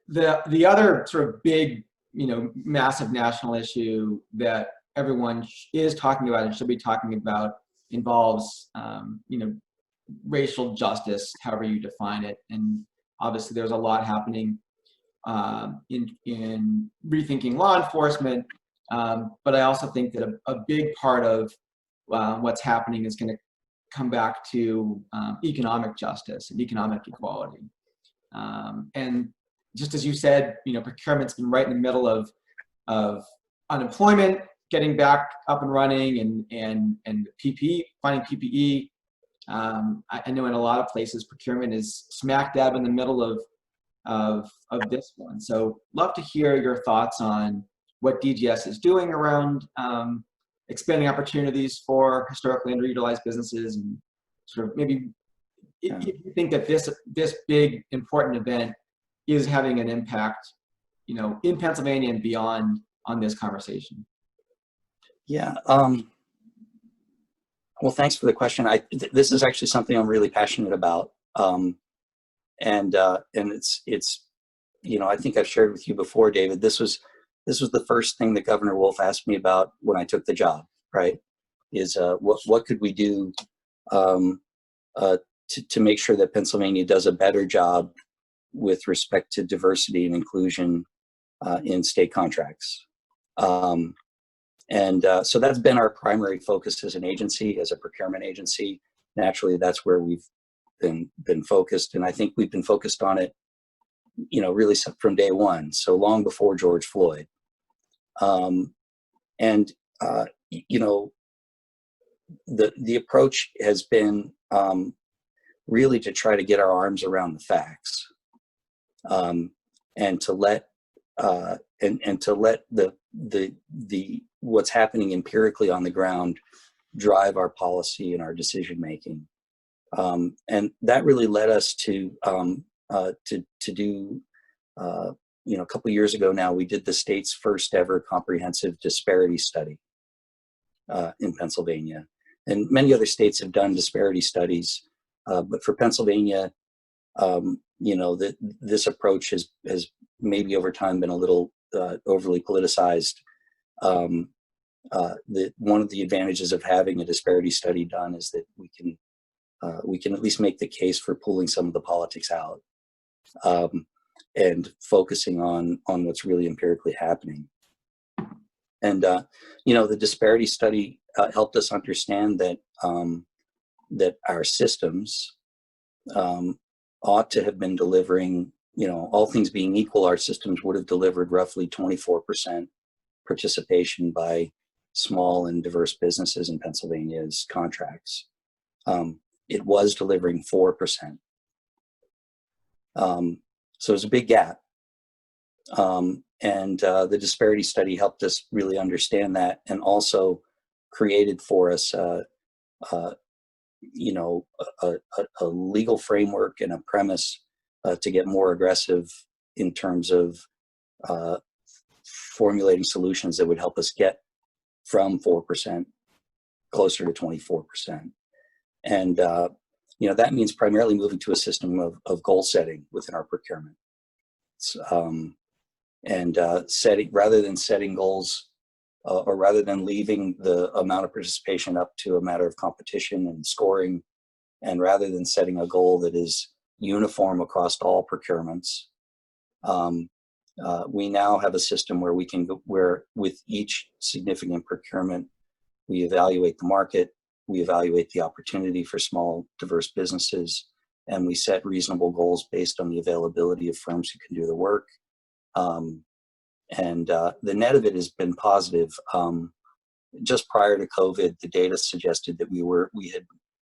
The other sort of big, massive national issue that everyone is talking about and should be talking about involves, racial justice, however you define it. And obviously there's a lot happening in rethinking law enforcement. But I also think that a big part of what's happening is going to come back to economic justice and economic equality. And just as you said, procurement's been right in the middle of unemployment, getting back up and running, and PPE, finding PPE. I know in a lot of places procurement is smack dab in the middle of this one. So love to hear your thoughts on what DGS is doing around expanding opportunities for historically underutilized businesses, and sort of maybe if you think that this big important event is having an impact, in Pennsylvania and beyond on this conversation. Yeah. Well, thanks for the question. This is actually something I'm really passionate about. And it's I think I've shared with you before, David, this was the first thing that Governor Wolf asked me about when I took the job, right? Is what could we do to make sure that Pennsylvania does a better job with respect to diversity and inclusion in state contracts. So that's been our primary focus as an agency, as a procurement agency. Naturally, that's where we've been focused, and I think we've been focused on it, really from day one, so long before George Floyd. The approach has been really to try to get our arms around the facts, and to let the what's happening empirically on the ground drive our policy and our decision making. And that really led us to do, a couple of years ago now, we did the state's first ever comprehensive disparity study in Pennsylvania. And many other states have done disparity studies, but for Pennsylvania, this approach has maybe over time been a little overly politicized. One of the advantages of having a disparity study done is that we can at least make the case for pulling some of the politics out, and focusing on what's really empirically happening. And the disparity study helped us understand that that our systems ought to have been delivering, all things being equal, our systems would have delivered roughly 24% participation by small and diverse businesses in Pennsylvania's contracts. It was delivering 4%. So it's a big gap. And the disparity study helped us really understand that, and also created for us a legal framework and a premise to get more aggressive in terms of formulating solutions that would help us get from 4% closer to 24%. And that means primarily moving to a system of goal setting within our procurement. Setting, rather than setting goals, or rather than leaving the amount of participation up to a matter of competition and scoring, and rather than setting a goal that is uniform across all procurements, we now have a system where where with each significant procurement, we evaluate the market, we evaluate the opportunity for small, diverse businesses, and we set reasonable goals based on the availability of firms who can do the work. The net of it has been positive. Just prior to COVID, the data suggested that we had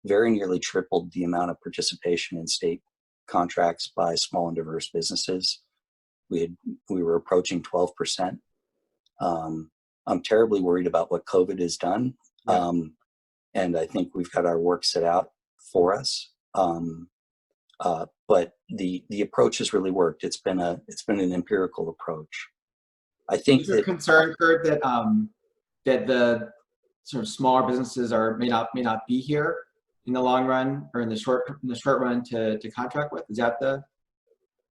very nearly tripled the amount of participation in state contracts by small and diverse businesses. We were approaching 12%. I'm terribly worried about what COVID has done. Yeah. And I think we've got our work set out for us. But the approach has really worked. It's been an empirical approach. I think is there concern, Curt, that that the sort of smaller businesses may not be here in the long run, or in the short run to contract with? Is that the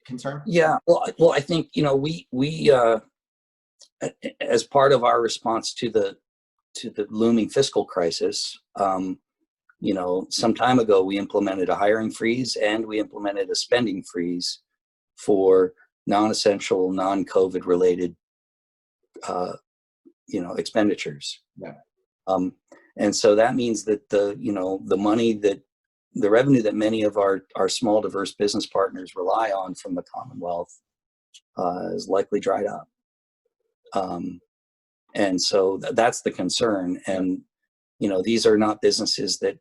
concern? Yeah, well, I think, you know, we as part of our response to the looming fiscal crisis, you know, some time ago we implemented a hiring freeze and we implemented a spending freeze for non-essential, non-COVID related, you know, expenditures. Yeah. And so that means that the revenue that many of our small diverse business partners rely on from the Commonwealth is likely dried up. And so that's the concern. And, you know, these are not businesses that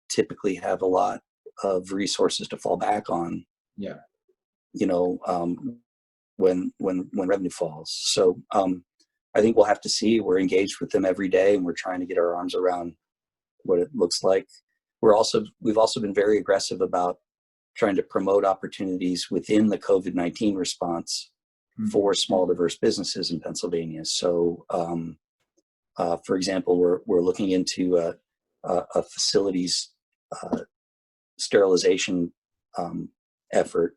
typically have a lot of resources to fall back on. Yeah. You know, when revenue falls. So I think we'll have to see. We're engaged with them every day, and we're trying to get our arms around what it looks like. We've also been very aggressive about trying to promote opportunities within the COVID-19 response for small diverse businesses in Pennsylvania. So, for example, we're looking into a facilities sterilization effort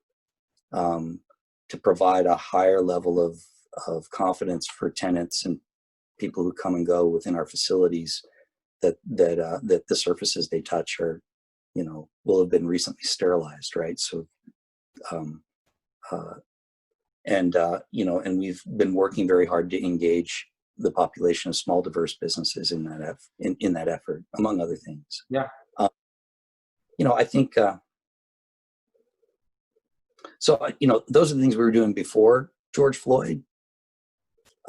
to provide a higher level of confidence for tenants and people who come and go within our facilities that the surfaces they touch are, you know, will have been recently sterilized, right? So, you know, and we've been working very hard to engage the population of small diverse businesses in that effort, among other things. Yeah. You know, I think so. You know, those are the things we were doing before George Floyd.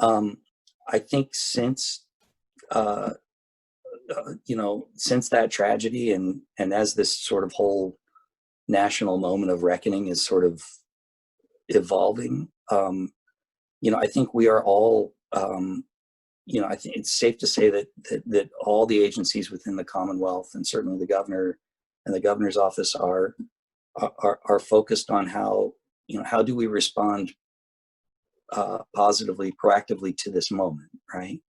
I think since you know, since that tragedy and as this sort of whole national moment of reckoning is sort of evolving, you know, I think we are all, you know, I think it's safe to say that all the agencies within the Commonwealth and certainly the governor and the governor's office are focused on how, you know, how do we respond positively, proactively to this moment, right?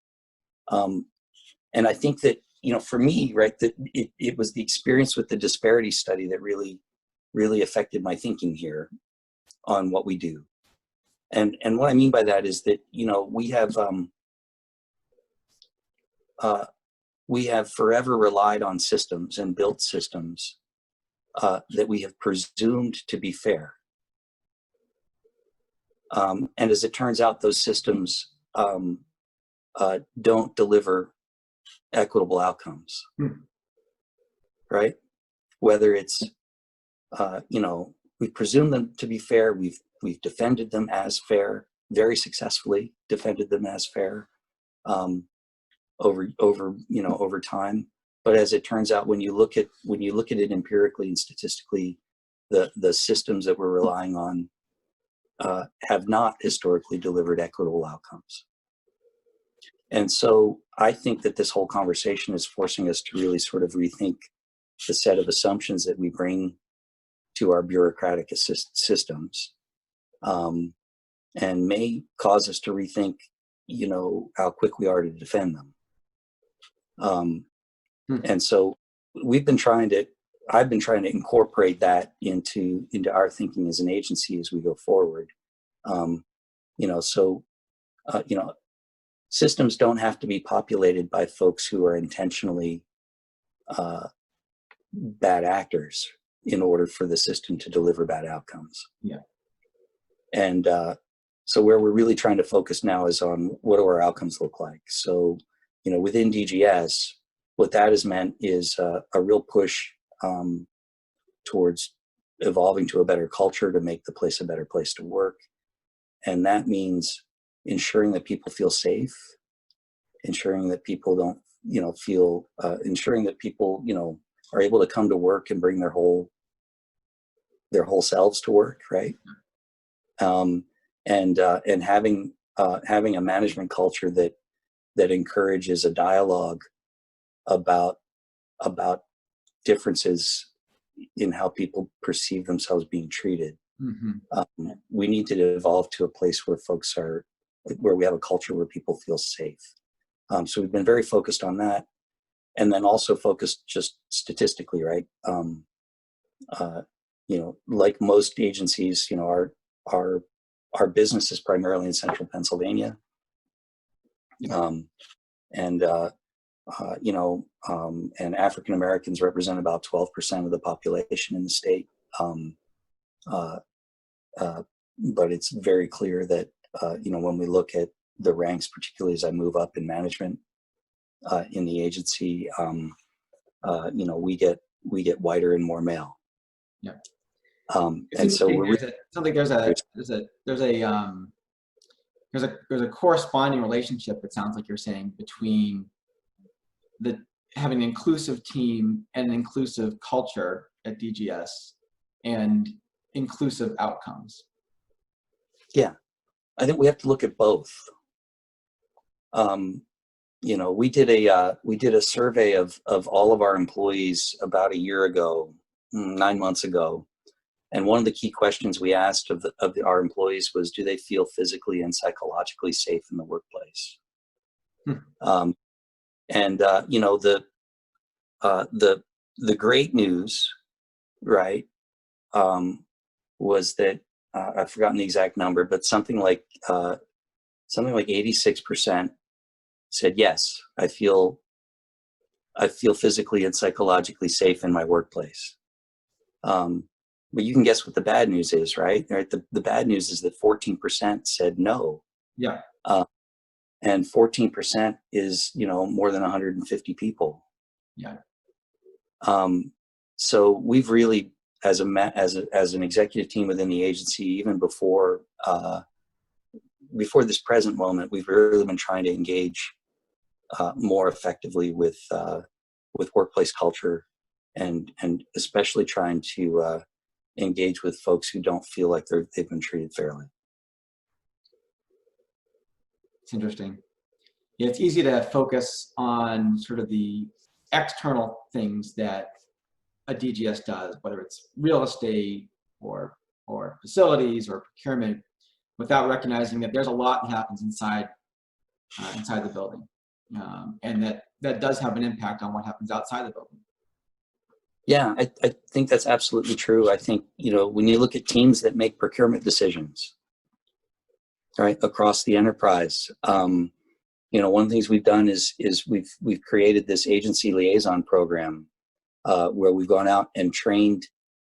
And I think that, you know, for me, right, that it was the experience with the disparity study that really affected my thinking here on what we do. And what I mean by that is that, you know, we have forever relied on systems and built systems that we have presumed to be fair. And as it turns out, those systems don't deliver equitable outcomes, right? Whether it's, you know, we presume them to be fair. We've defended them as fair, very successfully defended them as fair over time. But as it turns out, when you look at it empirically and statistically, the systems that we're relying on have not historically delivered equitable outcomes. And so I think that this whole conversation is forcing us to really sort of rethink the set of assumptions that we bring to our bureaucratic systems, and may cause us to rethink, you know, how quick we are to defend them. And so I've been trying to incorporate that into our thinking as an agency as we go forward. You know, so, you know, systems don't have to be populated by folks who are intentionally bad actors in order for the system to deliver bad outcomes. Yeah. And so where we're really trying to focus now is on what do our outcomes look like. So, you know, within DGS, what that has meant is a real push towards evolving to a better culture to make the place a better place to work. And that means ensuring that people feel safe, ensuring that people don't, you know, feel, ensuring that people, you know, are able to come to work and bring their whole selves to work, right? And having a management culture that encourages a dialogue about differences in how people perceive themselves being treated. We need to evolve to a place where where we have a culture where people feel safe. So we've been very focused on that, and then also focused just statistically, right? like most agencies, our business is primarily in central Pennsylvania. And African Americans represent about 12% of the population in the state. But it's very clear that, when we look at the ranks, particularly as I move up in management in the agency, we get whiter and more male. Yeah. And so there's a corresponding relationship, it sounds like you're saying, between having an inclusive team and an inclusive culture at DGS and inclusive outcomes. Yeah, I think we have to look at both. We did a survey of all of our employees about a year ago, 9 months ago, and one of the key questions we asked of our employees was, do they feel physically and psychologically safe in the workplace? The great news, right, was that I've forgotten the exact number, but something like 86% said, yes, I feel physically and psychologically safe in my workplace. But you can guess what the bad news is, right? The bad news is that 14% said no. Yeah. And 14% is, more than 150 people. Yeah. So we've really, as an executive team within the agency, even before this present moment, we've really been trying to engage more effectively with workplace culture, and especially trying to engage with folks who don't feel like they've been treated fairly. It's interesting. Yeah, it's easy to focus on sort of the external things that a DGS does, whether it's real estate or facilities or procurement, without recognizing that there's a lot that happens inside the building, and that does have an impact on what happens outside the building. Yeah, I think that's absolutely true. I think, when you look at teams that make procurement decisions, right, across the enterprise, one of the things we've done is we've created this agency liaison program where we've gone out and trained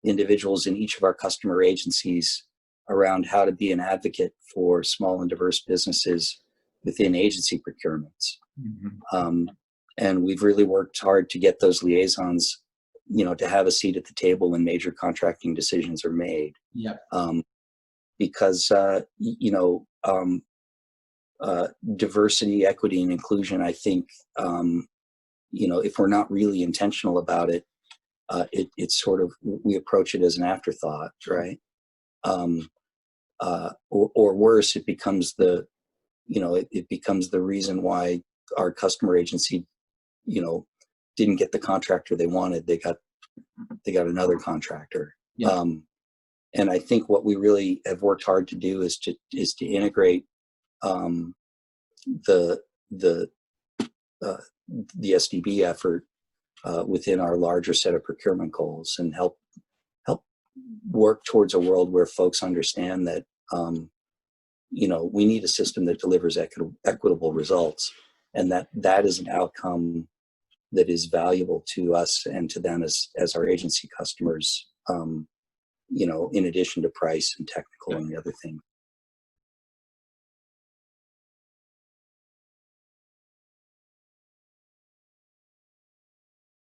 individuals in each of our customer agencies around how to be an advocate for small and diverse businesses within agency procurements. Mm-hmm. And we've really worked hard to get those liaisons, to have a seat at the table when major contracting decisions are made. Yeah. Because, diversity, equity, and inclusion, I think, if we're not really intentional about it, it's sort of, we approach it as an afterthought, right? Or worse, it becomes the reason why our customer agency, didn't get the contractor they wanted. They got another contractor. Yeah. And I think what we really have worked hard to do is to integrate the SDB effort within our larger set of procurement goals, and help work towards a world where folks understand that we need a system that delivers equitable results, and that is an outcome that is valuable to us and to them as our agency customers, in addition to price and technical and the other things